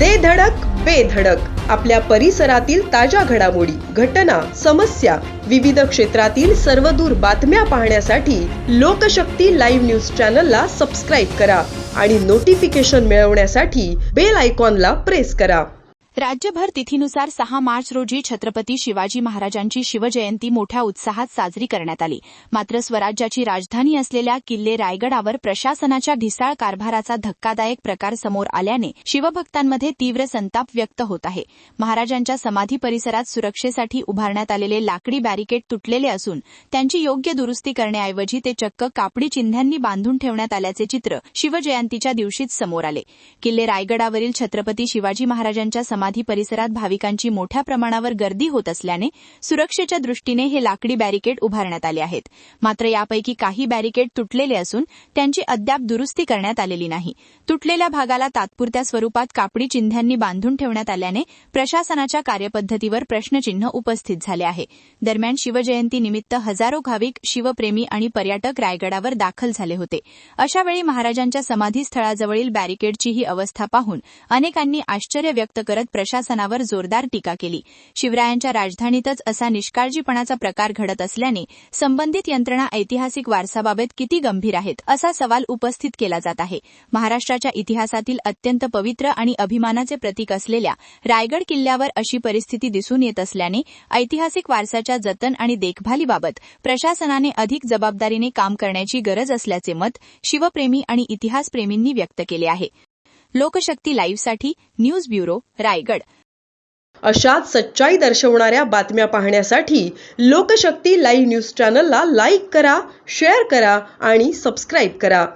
दे धडक बेधडक आपल्या परिसरातील ताज्या घडामोडी, घटना, समस्या, विविध क्षेत्रातील सर्वदूर बातम्या पाहण्यासाठी लोकशक्ती लाईव्ह न्यूज चॅनलला सबस्क्राईब करा आणि नोटिफिकेशन मिळवण्यासाठी बेल आयकॉनला प्रेस करा. राज्यभर तिथीनुसार 6 मार्च रोजी छत्रपती शिवाजी महाराजांची शिवजयंती मोठ्या उत्साहात साजरी करण्यात आली. मात्र स्वराज्याची राजधानी असलेल्या किल्ले रायगडावर प्रशासनाच्या ढिसाळ कारभाराचा धक्कादायक प्रकार समोर आल्याने शिवभक्तांमध्ये तीव्र संताप व्यक्त होत आहे. महाराजांच्या समाधी परिसरात सुरक्षेसाठी उभारण्यात आलेले लाकडी बॅरिकेड तुटलेले असून त्यांची योग्य दुरुस्ती करण्याऐवजी ते चक्क कापडी चिन्हांनी बांधून ठेवण्यात आल्याचे चित्र शिवजयंतीच्या दिवशीच समोर आले. किल्ले रायगडावरील छत्रपती शिवाजी महाराजांच्या समाधी परिसरात भाविकांची मोठ्या प्रमाणावर गर्दी होत असल्याने सुरक्षेच्या दृष्टीने हे लाकडी बॅरिकेड उभारण्यात आले आहेत. मात्र यापैकी काही बॅरिकेड तुटलेले असून त्यांची अद्याप दुरुस्ती करण्यात आलेली नाही. तुटलेल्या भागाला तात्पुरत्या स्वरूपात कापडी चिन्हांनी बांधून ठेवण्यात आल्याने प्रशासनाच्या कार्यपद्धतीवर प्रश्नचिन्ह उपस्थित झाले आहे. दरम्यान शिवजयंतीनिमित्त हजारो भाविक, शिवप्रेमी आणि पर्यटक रायगडावर दाखल झाले होते. अशावेळी महाराजांच्या समाधीस्थळाजवळील बॅरिकेडची ही अवस्था पाहून अनेकांनी आश्चर्य व्यक्त करत प्रशासनावर जोरदार टीका केली. शिवरायांच्या राजधानीतच असा निष्काळजीपणाचा प्रकार घडत असल्याने संबंधित यंत्रणा ऐतिहासिक वारसाबाबत किती गंभीर आहेत असा सवाल उपस्थित केला जात आहे. महाराष्ट्राच्या इतिहासातील अत्यंत पवित्र आणि अभिमानाचे प्रतीक असलेल्या रायगड किल्ल्यावर अशी परिस्थिती दिसून येत असल्याने ऐतिहासिक वारसाच्या जतन आणि देखभालीबाबत प्रशासनाने अधिक जबाबदारीने काम करण्याची गरज असल्याचे मत शिवप्रेमी आणि इतिहासप्रेमींनी व्यक्त केले आहे. लोकशक्ती लाईव्हसाठी न्यूज ब्युरो, रायगड. अशाच सच्चाई दर्शवणाऱ्या बातम्या पाहण्यासाठी लोकशक्ती लाईव्ह न्यूज चॅनलला लाईक करा, शेअर करा आणि सबस्क्राईब करा.